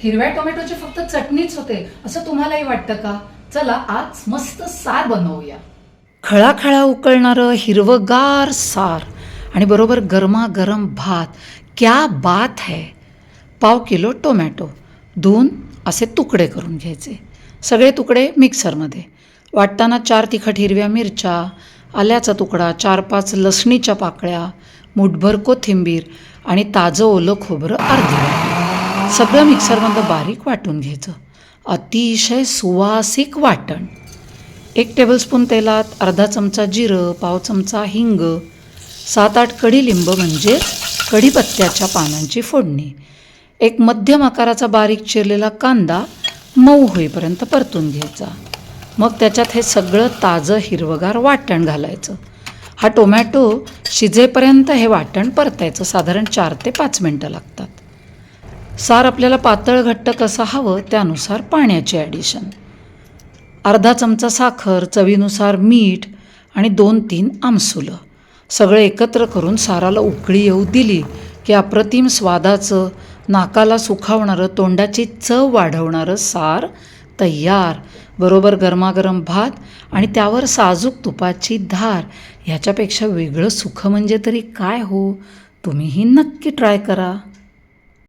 हिरव्या टोमॅटोची फक्त चटणीच होते असं तुम्हालाही वाटतं का? चला आज मस्त सार बनवूया. खळाखळा उकळणारं हिरवगार सार आणि बरोबर गरमागरम भात. क्या बात है. 1/2 किलो टोमॅटो धुवून असे तुकडे करून घ्यायचे. सगळे तुकडे मिक्सरमध्ये. वाटताना 4 तिखट हिरव्या मिरच्या, आल्याचा तुकडा, 4-5 लसणीच्या पाकळ्या, मुठभर कोथिंबीर आणि ताजं ओलं खोबरं अर्धी वाटी. सगळं मिक्सरमधलं बारीक वाटून घ्यायचं. अतिशय सुवासिक वाटण. 1 टेबलस्पून तेलात अर्धा चमचा जिरं, 1/2 चमचा हिंग, 7-8 कडीलिंब म्हणजे कढीपत्त्याच्या पानांची फोडणी. 1 मध्यम आकाराचा बारीक चिरलेला कांदा मऊ होईपर्यंत परतून घ्यायचा. मग त्याच्यात हे सगळं ताजं हिरवगार वाटण घालायचं. हा टोमॅटो शिजेपर्यंत हे वाटण परतायचं. साधारण 4 ते 5 मिनटं लागतात. सार आपल्याला पातळ घट्ट कसं हवं त्यानुसार पाण्याची ॲडिशन. अर्धा चमचा साखर, चवीनुसार मीठ आणि 2-3 आमसुलं. सगळं एकत्र करून साराला उकळी येऊ दिली की अप्रतिम स्वादाचं, नाकाला सुखावणारं, तोंडाची चव वाढवणारं सार तयार. बरोबर गरमागरम भात आणि त्यावर साजूक तुपाची धार. ह्याच्यापेक्षा वेगळं सुख म्हणजे तरी काय हो. तुम्हीही नक्की ट्राय करा.